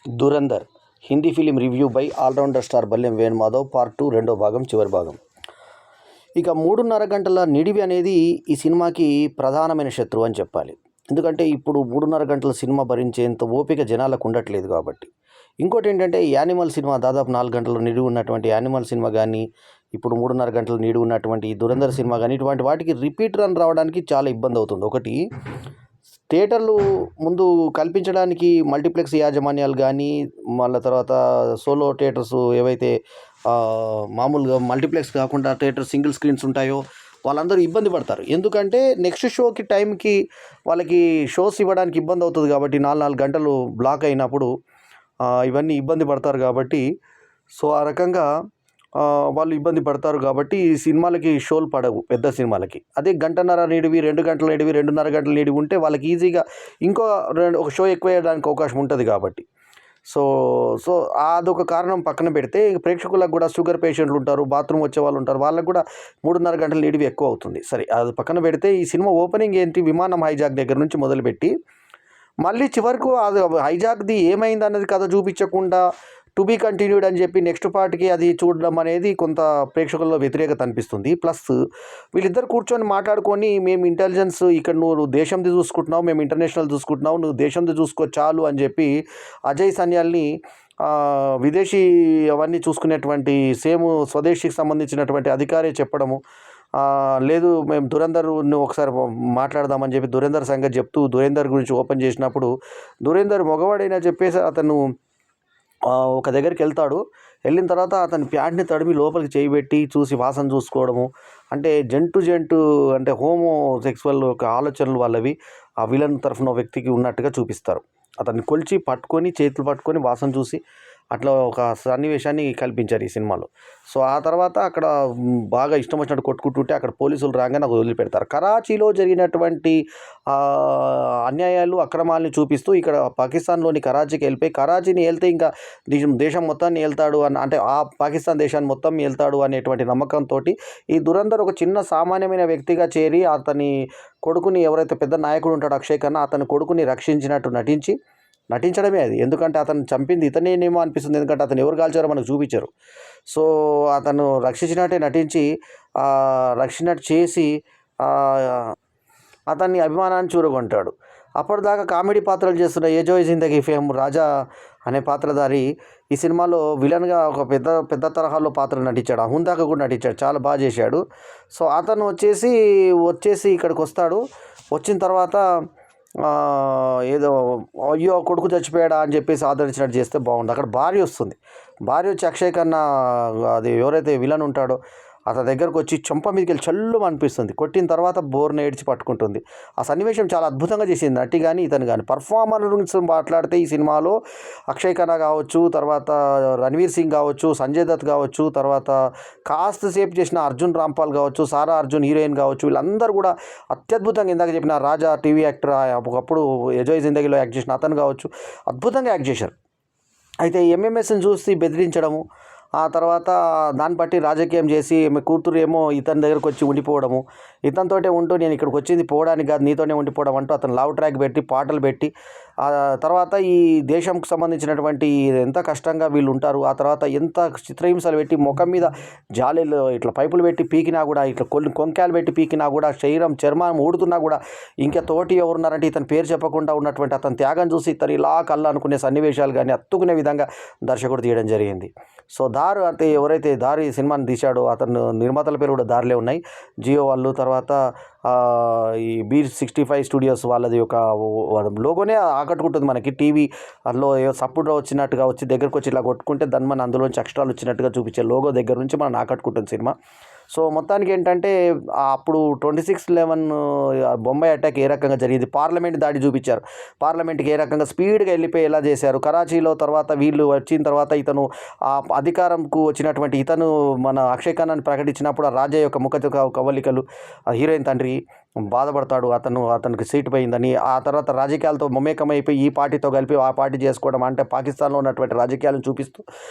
Dhurandhar Hindi film review by all rounder star Ballem Venumadhav part 2 రెండో భాగం చివరి భాగం. ఇక 3.5 గంటల నిడివి అనేది ఈ సినిమాకి ప్రధానమైన శత్రువు అని చెప్పాలి. ఎందుకంటే ఇప్పుడు 3.5 గంటల సినిమా భరించేంత ఓపిక జనాలకు ఉండట్లేదు కాబట్టి. ఇంకోటి ఏంటంటే యానిమల్ సినిమా దాదాపు 4 గంటల నిడివి ఉన్నటువంటి యానిమల్ సినిమా కానీ, ఇప్పుడు 3.5 గంటల నిడివి ఉన్నటువంటి దురంధర్ సినిమా కానీ, ఇటువంటి వాటికి రిపీట్ రన్ రావడానికి చాలా ఇబ్బంది అవుతుంది. ఒకటి, థియేటర్లు ముందు కల్పించడానికి మల్టీప్లెక్స్ యాజమాన్యాలు కానీ, మళ్ళీ తర్వాత సోలో థియేటర్స్ ఏవైతే మామూలుగా మల్టీప్లెక్స్ కాకుండా థియేటర్ సింగిల్ స్క్రీన్స్ ఉంటాయో వాళ్ళందరూ ఇబ్బంది పడతారు. ఎందుకంటే నెక్స్ట్ షోకి టైంకి వాళ్ళకి షోస్ ఇవ్వడానికి ఇబ్బంది అవుతుంది కాబట్టి, 4 గంటలు బ్లాక్ అయినప్పుడు ఇవన్నీ ఇబ్బంది పడతారు కాబట్టి, సో ఆ రకంగా వాళ్ళు ఇబ్బంది పడతారు కాబట్టి ఈ సినిమాలకి షోలు పడవు పెద్ద సినిమాలకి. అదే గంటన్నర నిడివి, 2 గంటల నిడివి, 2.5 గంటల నిడివి ఉంటే వాళ్ళకి ఈజీగా ఇంకో ఒక షో ఎక్కువ వేయడానికి అవకాశం ఉంటుంది కాబట్టి. సో అదొక కారణం పక్కన పెడితే, ప్రేక్షకులకు కూడా షుగర్ పేషెంట్లు ఉంటారు, బాత్రూమ్ వచ్చే వాళ్ళు ఉంటారు, వాళ్ళకు కూడా 3.5 గంటల నిడివి ఎక్కువ అవుతుంది. సరే, అది పక్కన పెడితే ఈ సినిమా ఓపెనింగ్ ఏంటి, విమానం హైజాక్ దగ్గర నుంచి మొదలుపెట్టి మళ్ళీ చివరకు అది హైజాక్ది ఏమైంది అన్నది కథ చూపించకుండా టు బీ కంటిన్యూడ్ అని చెప్పి నెక్స్ట్ పార్ట్కి అది చూడడం అనేది కొంత ప్రేక్షకుల్లో వ్యతిరేకత అనిపిస్తుంది. ప్లస్ వీళ్ళిద్దరు కూర్చొని మాట్లాడుకొని, మేము ఇంటెలిజెన్స్ ఇక్కడ, నువ్వు దేశంది చూసుకుంటున్నావు, మేము ఇంటర్నేషనల్ చూసుకుంటున్నావు, నువ్వు దేశంది చూసుకో చాలు అని చెప్పి అజయ్ సన్యాల్ని విదేశీ అవన్నీ చూసుకునేటువంటి సేమ్ స్వదేశీకి సంబంధించినటువంటి అధికారే చెప్పడము, లేదు మేము దురంధర్ను ఒకసారి మాట్లాడదామని చెప్పి దురంధర్ సంగతి చెప్తూ దురంధర్ గురించి ఓపెన్ చేసినప్పుడు, దురంధర్ మగవాడైనా చెప్పేసి అతను ఒక దగ్గరికి వెళ్తాడు. వెళ్ళిన తర్వాత అతని ప్యాంట్ని తడిమి లోపలికి చేయబెట్టి చూసి వాసన చూసుకోవడము, అంటే జంటు అంటే హోమో సెక్సువల్ ఒక ఆలోచనలు వాళ్ళవి ఆ విలన్ తరఫున వ్యక్తికి ఉన్నట్టుగా చూపిస్తారు. అతన్ని కొలిచి పట్టుకొని చేతులు పట్టుకొని వాసన చూసి అట్లా ఒక సన్నివేశాన్ని కల్పించారు ఈ సినిమాలో. సో ఆ తర్వాత అక్కడ బాగా ఇష్టం వచ్చినట్టు కొట్టుకుంటుంటే అక్కడ పోలీసులు రాగానే నాకు వదిలిపెడతారు. కరాచీలో జరిగినటువంటి అన్యాయాలు, అక్రమాలని చూపిస్తూ ఇక్కడ పాకిస్తాన్లోని కరాచీకి వెళ్ళిపోయి, కరాచీని వెళ్తే ఇంకా దేశం మొత్తాన్ని వెళ్తాడు అంటే ఆ పాకిస్తాన్ దేశాన్ని మొత్తం వెళ్తాడు అనేటువంటి నమ్మకంతో ఈ దురంధర్ ఒక చిన్న సామాన్యమైన వ్యక్తిగా చేరి అతని కొడుకుని, ఎవరైతే పెద్ద నాయకుడు ఉంటాడో అక్షయ్ ఖన్నా, అతని కొడుకుని రక్షించినట్టు నటించడమే అది. ఎందుకంటే అతను చంపింది ఇతనేమో అనిపిస్తుంది, ఎందుకంటే అతను ఎవరు కాల్చారో మనకు చూపించారు. సో అతను రక్షించినట్టే నటించి రక్షించినట్టు చేసి అతన్ని అభిమానాన్ని చూరగొంటాడు. అప్పటిదాకా కామెడీ పాత్రలు చేస్తున్న ఏజోయ్ జిందగీ ఫేమ్ రాజా అనే పాత్రధారి ఈ సినిమాలో విలన్గా ఒక పెద్ద తరహాలో పాత్ర నటించాడు. హుందాక కూడా నటించాడు, చాలా బాగా చేశాడు. సో అతను వచ్చేసి ఇక్కడికి వస్తాడు. వచ్చిన తర్వాత ఏదో అయ్యో కొడుకు చచ్చిపోయాడా అని చెప్పేసి ఆదరించినట్టు చేస్తే బాగుంది. అక్కడ భార్య వస్తుంది. భార్య వచ్చి అక్షయ్ ఖన్నా అది ఎవరైతే విలన్ ఉంటాడో అతని దగ్గరకు వచ్చి చెంప మీదకి వెళ్ళి చల్లు అనిపిస్తుంది. కొట్టిన తర్వాత బోర్న ఏడ్చి పట్టుకుంటుంది. ఆ సన్నివేశం చాలా అద్భుతంగా చేసింది నటి కానీ ఇతను కానీ. పర్ఫార్మర్ గురించి మాట్లాడితే ఈ సినిమాలో అక్షయ్ ఖన్నా కావచ్చు, తర్వాత రణ్వీర్ సింగ్ కావచ్చు, సంజయ్ దత్ కావచ్చు, తర్వాత కాస్త సేపు చేసిన అర్జున్ రాంపాల్ కావచ్చు, సారా అర్జున్ హీరోయిన్ కావచ్చు, వీళ్ళందరూ కూడా అత్యద్భుతంగా, ఇందాక చెప్పిన రాజా టీవీ యాక్టర్, ఒకప్పుడు ఏజోయ్ జిందగీలో యాక్ట్ చేసిన అతను కావచ్చు, అద్భుతంగా యాక్ట్ చేశారు. అయితే ఎంఎంఎస్ని చూసి బెదిరించడము, ఆ తర్వాత దాన్ని బట్టి రాజకీయం చేసి కూతురు ఏమో ఇతని దగ్గరకు వచ్చి ఉండిపోవడము, ఇతనితోటే ఉంటూ నేను ఇక్కడికి వచ్చింది పోవడానికి కాదు నీతోనే ఉండిపోవడం అంటూ అతను లవ్ ట్రాక్ పెట్టి పాటలు పెట్టి, ఆ తర్వాత ఈ దేశంకు సంబంధించినటువంటి ఎంత కష్టంగా వీళ్ళు ఉంటారు, ఆ తర్వాత ఎంత చిత్రహింసలు పెట్టి ముఖం మీద జాలీలు ఇట్లా పైపులు పెట్టి పీకినా కూడా, ఇట్లా కొంకాయలు పెట్టి పీకినా కూడా, చర్మం ఊడుతున్నా కూడా ఇంకా తోటి ఎవరున్నారంటే ఇతని పేరు చెప్పకుండా ఉన్నటువంటి అతని త్యాగం చూసి ఇతను ఇలా కళ్ళు అనుకునే సన్నివేశాలు కానీ అత్తుకునే విధంగా దర్శకుడు తీయడం జరిగింది. సో దారు అంటే ఎవరైతే దారి సినిమాని తీశాడో అతను నిర్మాతల పేరు కూడా దారిలే ఉన్నాయి. జియో వాళ్ళు, తర్వాత ఈ B65 స్టూడియోస్ వాళ్ళది ఒక లోగోనే ఆకట్టుకుంటుంది మనకి. టీవీ అందులో సపోర్ట్లో వచ్చినట్టుగా వచ్చి దగ్గరకు వచ్చి ఇలా కొట్టుకుంటే దాన్ని అందులోంచి ఎక్స్ట్రాలు వచ్చినట్టుగా చూపించే లోగో దగ్గర నుంచి మనం ఆకట్టుకుంటుంది సినిమా. సో మొత్తానికి ఏంటంటే అప్పుడు 26/11 బొంబాయి అటాక్ ఏ రకంగా జరిగింది, పార్లమెంట్ దాడి చూపించారు, పార్లమెంట్కి ఏ రకంగా స్పీడ్గా వెళ్ళిపోయి ఎలా చేశారు, కరాచీలో తర్వాత వీళ్ళు వచ్చిన తర్వాత ఇతను అధికారంకు వచ్చినటువంటి ఇతను మన అక్షయ్ ఖన్నాని ప్రకటించినప్పుడు ఆ రాజా యొక్క ముఖ కవలికలు, హీరోయిన్ తండ్రి, బాధపడతాడు, అతనికి సీటు పోయిందని. ఆ తర్వాత రాజకీయాలతో మమేకమైపోయి ఈ పార్టీతో కలిపి ఆ పార్టీ చేసుకోవడం, అంటే పాకిస్తాన్లో ఉన్నటువంటి రాజకీయాలను చూపిస్తూ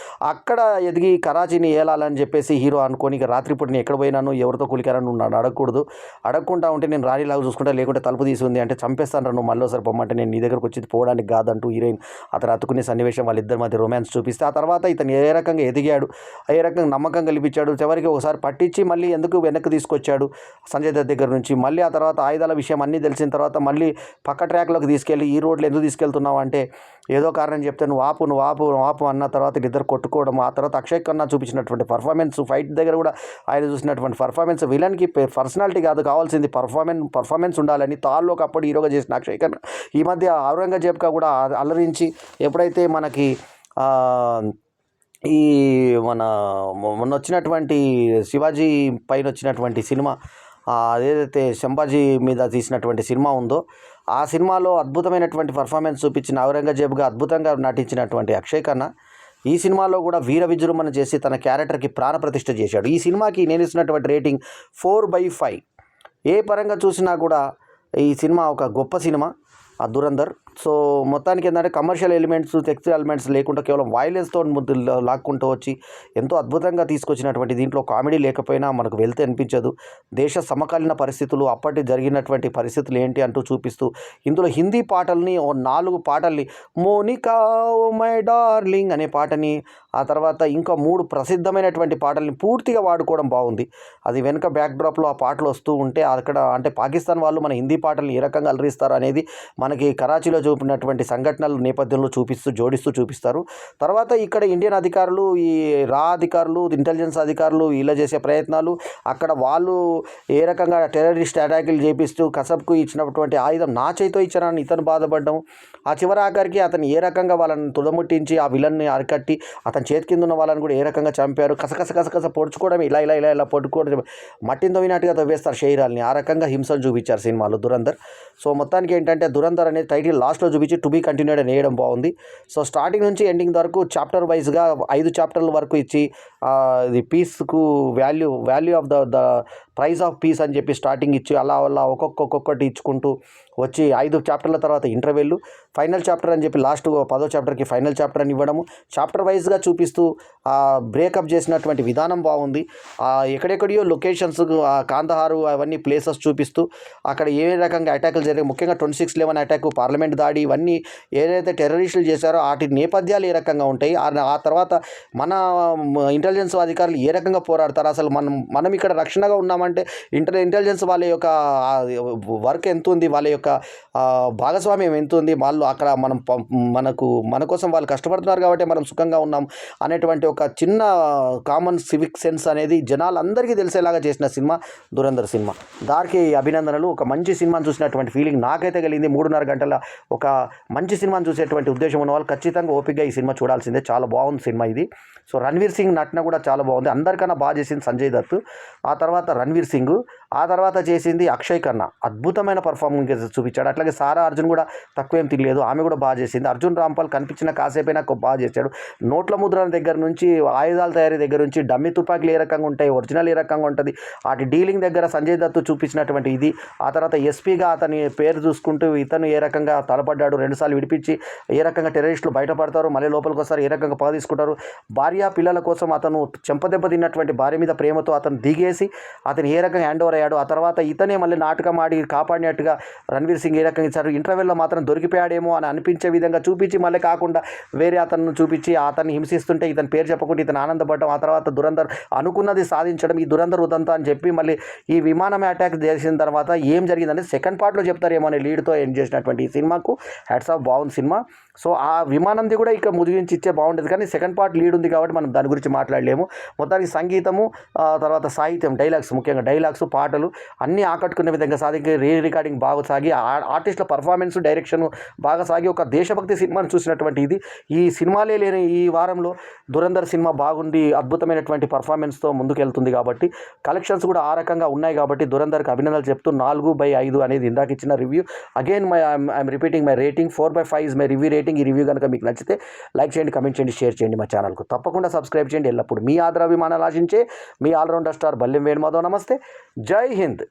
అక్కడ ఎదిగి కరాచీని ఏలాలని చెప్పేసి హీరో అనుకోని ఇక రాత్రిపూట నేను ఎక్కడ పోయినాను, ఎవరితో కులికారని నువ్వు నన్ను అడగకూడదు, అడగకుండా ఉంటే నేను రాణిలాగా చూసుకుంటా, లేకుంటే తలుపు తీసి ఉంది అంటే చంపేస్తాను నువ్వు మళ్ళీ ఒకసారి పొమ్మంటే నేను నీ దగ్గరకు వచ్చి పోవడానికి కాదంటూ హీరోయిన్ అతను అతుకునే సన్నివేశం, వాళ్ళిద్దరి మధ్య రొమాన్స్ చూపిస్తే ఆ తర్వాత ఇతను ఏ రకంగా ఎదిగాడు, ఏ రకంగా నమ్మకం కల్పించాడు, చివరికి ఒకసారి పట్టించి మళ్ళీ ఎందుకు వెనక్కి తీసుకొచ్చాడు సంజయ్ దత్ దగ్గర నుంచి. మళ్ళీ ఆ తర్వాత ఆయుధాల విషయం అన్నీ తెలిసిన తర్వాత మళ్ళీ పక్క ట్రాక్లోకి తీసుకెళ్ళి ఈ రోడ్లు ఎందుకు తీసుకెళ్తున్నావు అంటే ఏదో కారణం చెప్తే నువ్వు ఆపు అన్న తర్వాత ఇద్దరు కొట్టుకోవడం. ఆ తర్వాత అక్షయ్ ఖన్నా చూపించినటువంటి పర్ఫార్మెన్స్, ఫైట్ దగ్గర కూడా ఆయన చూసినటువంటి పర్ఫార్మెన్స్, విలన్కి పర్సనాలిటీ కాదు కావాల్సింది పర్ఫార్మెన్స్ ఉండాలని తాళ్ళలోకి అప్పుడు హీరోగా చేసిన అక్షయ్ ఖన్నా ఈ మధ్య ఔరంగజేబ్గా కూడా అలరించి ఎప్పుడైతే మనకి ఈ మొన్న వచ్చినటువంటి శివాజీ పైన వచ్చినటువంటి సినిమా అదేదైతే సంభాజీ మీద తీసినటువంటి సినిమా ఉందో ఆ సినిమాలో అద్భుతమైనటువంటి పర్ఫార్మెన్స్ చూపించిన ఔరంగజేబ్గా అద్భుతంగా నటించినటువంటి అక్షయ్ ఖన్నా ఈ సినిమాలో కూడా వీర విజృంభణ చేసి తన క్యారెక్టర్కి ప్రాణప్రతిష్ఠ చేశాడు. ఈ సినిమాకి నేను ఇస్తున్నటువంటి రేటింగ్ 4/5. ఏ పరంగా చూసినా కూడా ఈ సినిమా ఒక గొప్ప సినిమా దురంధర్. సో మొత్తానికి ఏంటంటే కమర్షియల్ ఎలిమెంట్స్, టెక్స్టైల్ ఎలిమెంట్స్ లేకుండా కేవలం వైలెన్స్తో లాక్కుంటూ వచ్చి ఎంతో అద్భుతంగా తీసుకొచ్చినటువంటి దీంట్లో కామెడీ లేకపోయినా మనకు వెళ్తే అనిపించదు. దేశ సమకాలీన పరిస్థితులు, అప్పటి జరిగినటువంటి పరిస్థితులు ఏంటి అంటూ చూపిస్తూ ఇందులో హిందీ పాటల్ని 4 పాటల్ని మోనికా ఓ మై డార్లింగ్ అనే పాటని, ఆ తర్వాత ఇంకా 3 ప్రసిద్ధమైనటువంటి పాటల్ని పూర్తిగా వాడుకోవడం బాగుంది. అది వెనుక బ్యాక్డ్రాప్లో ఆ పాటలు వస్తూ ఉంటే అక్కడ అంటే పాకిస్తాన్ వాళ్ళు మన హిందీ పాటల్ని ఏ రకంగా అలరిస్తారు అనేది మనకి కరాచీలో చూపినటువంటి సంఘటనల నేపథ్యంలో జోడిస్తూ చూపిస్తారు. తర్వాత ఇక్కడ ఇండియన్ అధికారులు, ఈ అధికారులు, ఇంటెలిజెన్స్ అధికారులు ఇలా చేసే ప్రయత్నాలు, అక్కడ వాళ్ళు ఏ రకంగా టెర్రరిస్ట్ అటాకులు చేపిస్తూ కసబ్కు ఇచ్చినటువంటి ఆయుధం నా చేతితో ఇచ్చానని ఇతను బాధపడడం, ఆ చివరి ఆఖరికి అతను ఏ రకంగా వాళ్ళని తుదముట్టించి ఆ విలన్ని అరికట్టి అతని చేతి కింద ఉన్న వాళ్ళని కూడా ఏ రకంగా చంపారు, కసకస పొడుచుకోవడం, ఇలా పొడుచుకోవడం, మట్టిని తవ్వినట్టుగా తవ్వేస్తారు శరీరాల్ని, ఆ రకంగా హింసను చూపించారు సినిమాలో దురంధర్. సో మొత్తానికి ఏంటంటే దురంధర్ అనేది టైటిల్ లాస్ట్లో చూపించి టు బీ కంటిన్యూడ్ అని వేయడం బాగుంది. సో స్టార్టింగ్ నుంచి ఎండింగ్ వరకు చాప్టర్ వైజ్గా 5 చాప్టర్ల వరకు ఇచ్చి ఇది పీస్కు value of the prize of peace అని చెప్పి స్టార్టింగ్ ఇచ్చి అలా ఒక్కొక్కటి ఇచ్చుకుంటూ వచ్చి 5 చాప్టర్ల తర్వాత ఇంటర్వెల్, ఫైనల్ చాప్టర్ అని చెప్పి లాస్ట్ 10వ చాప్టర్కి ఫైనల్ చాప్టర్ అని ఇవ్వడము, చాప్టర్ వైజ్గా చూపిస్తూ బ్రేకప్ చేసినటువంటి విధానం బాగుంది. ఎక్కడెక్కడియో లొకేషన్స్, కాందహారు అవన్నీ ప్లేసెస్ చూపిస్తూ అక్కడ ఏ రకంగా అటాకులు జరిగాయి, ముఖ్యంగా 26/11 అటాక్, పార్లమెంట్ దాడి, ఇవన్నీ ఏదైతే టెర్రరిస్టులు చేశారో వాటి నేపథ్యాలు ఏ రకంగా ఉంటాయి, ఆ తర్వాత మన ఇంటెలిజెన్స్ అధికారులు ఏ రకంగా పోరాడతారు, అసలు మనం ఇక్కడ రక్షణగా ఉన్నామంటే ఇంటెలిజెన్స్ వాళ్ళ యొక్క వర్క్ ఎంత ఉంది, వాళ్ళ యొక్క భాగస్వామ్యం ఎంత ఉంది, వాళ్ళు అక్కడ మన కోసం వాళ్ళు కష్టపడుతున్నారు కాబట్టి మనం సుఖంగా ఉన్నాం అనేటువంటి ఒక చిన్న కామన్ సివిక్ సెన్స్ అనేది జనాలందరికీ తెలిసేలాగా చేసిన సినిమా దురంధర్ సినిమా. దానికి అభినందనలు. ఒక మంచి సినిమాను చూసినటువంటి ఫీలింగ్ నాకైతే కలిగింది. 3.5 గంటల ఒక మంచి సినిమాను చూసేటువంటి ఉద్దేశం ఉన్న వాళ్ళు ఖచ్చితంగా ఓపికగా ఈ సినిమా చూడాల్సిందే. చాలా బాగుంది సినిమా ఇది. సో రణ్వీర్ సింగ్ నటన కూడా చాలా బాగుంది. అందరికన్నా బాగా చేసింది సంజయ్ దత్, ఆ తర్వాత రణ్వీర్ సింగ్, ఆ తర్వాత చేసింది అక్షయ్ ఖన్నా. అద్భుతమైన పర్ఫార్మెన్స్ చూపించాడు. అట్లాగే సారా అర్జున్ కూడా తక్కువేం తిరగలేదు, ఆమె కూడా బాగా చేసింది. అర్జున్ రాంపాల్ కనిపించిన కాసేపైనా బాగా చేశాడు. నోట్ల ముద్రల దగ్గర నుంచి, ఆయుధాల తయారీ దగ్గర నుంచి, డమ్మి తుపాకీలు ఏ రకంగా ఉంటాయి, ఒరిజినల్ ఏ రకంగా ఉంటుంది, వాటి డీలింగ్ దగ్గర సంజయ్ దత్ చూపించినటువంటి ఇది. ఆ తర్వాత ఎస్పీగా అతని పేరు చూసుకుంటూ ఇతను ఏ రకంగా తలపడ్డాడు, 2 సార్లు విడిపించి ఏ రకంగా టెర్రరిస్టులు బయటపడతారు, మళ్ళీ లోపలికి వస్తారు, ఏ రకంగా పగ తీసుకుంటారు, భార్య పిల్లల కోసం అతను చెంపదెబ్బ తిన్నటువంటి భార్య మీద ప్రేమతో అతను దిగేసి అతను ఏ రకంగా హ్యాండ్ ఓవర్ అయ్యాడు. ఆ తర్వాత ఇతనే మళ్ళీ నాటకం ఆడి కాపాడినట్టుగా రణ్వీర్ సింగ్ ఏ రకంగా ఇచ్చారు. ఇంటర్వెల్లో మాత్రం దొరికిపోయాడేమో అని అనిపించే విధంగా చూపించి మళ్ళీ కాకుండా వేరే అతను చూపించి అతన్ని హింసిస్తుంటే ఇతని పేరు చెప్పకుండా ఇతను ఆనందపడడం, ఆ తర్వాత దురంధర్ అనుకున్నది సాధించడం, ఈ దురంధర్ ఉదంతా అని చెప్పి మళ్ళీ ఈ విమానం అటాక్ చేసిన తర్వాత ఏం జరిగిందంటే సెకండ్ పార్ట్లో చెప్తారేమో అనే లీడ్తో ఎండ్ చేసినటువంటి ఈ సినిమాకు హ్యాట్స్ ఆఫ్, బాగుంది సినిమా. సో ఆ విమానంది కూడా ఇక ముగించి ఇచ్చే బాగుంటుంది, కానీ సెకండ్ పార్ట్ లీడ్ ఉంది కాబట్టి మనం దాని గురించి మాట్లాడలేము. మొత్తానికి సంగీతము, తర్వాత సాహిత్యం, డైలాగ్స్, ముఖ్యంగా డైలాగ్స్, పాటలు అన్నీ ఆకట్టుకునే విధంగా సాగి రికార్డింగ్ బాగా సాగి ఆర్టిస్టుల పర్ఫార్మెన్స్, డైరెక్షన్ బాగా సాగి ఒక దేశభక్తి సినిమాను చూసినటువంటి ఇది. ఈ సినిమాలే లేని ఈ వారంలో దురంధర్ సినిమా బాగుండి అద్భుతమైనటువంటి పర్ఫార్మెన్స్తో ముందుకెళ్తుంది కాబట్టి కలెక్షన్స్ కూడా ఆ రకంగా ఉన్నాయి కాబట్టి దురంధర్కి అభినందనలు చెప్తూ 4/5 అనేది ఇందాక ఇచ్చిన review. Again I'm repeating my rating 4/5 is my review rating. ఈ రివ్యూ కనుక మీకు నచ్చితే లైక్ చేయండి, కమెంట్ చేయండి, షేర్ చేయండి, మా ఛానల్కు తప్పకుండా సబ్స్క్రైబ్ చేయండి. ఎల్లప్పుడు మీ ఆదరాభిమానాలు ఆశించే మీ ఆల్రౌండర్ స్టార్ బల్లెం వేణుమాధవ్. నమస్తే, జై హింద్.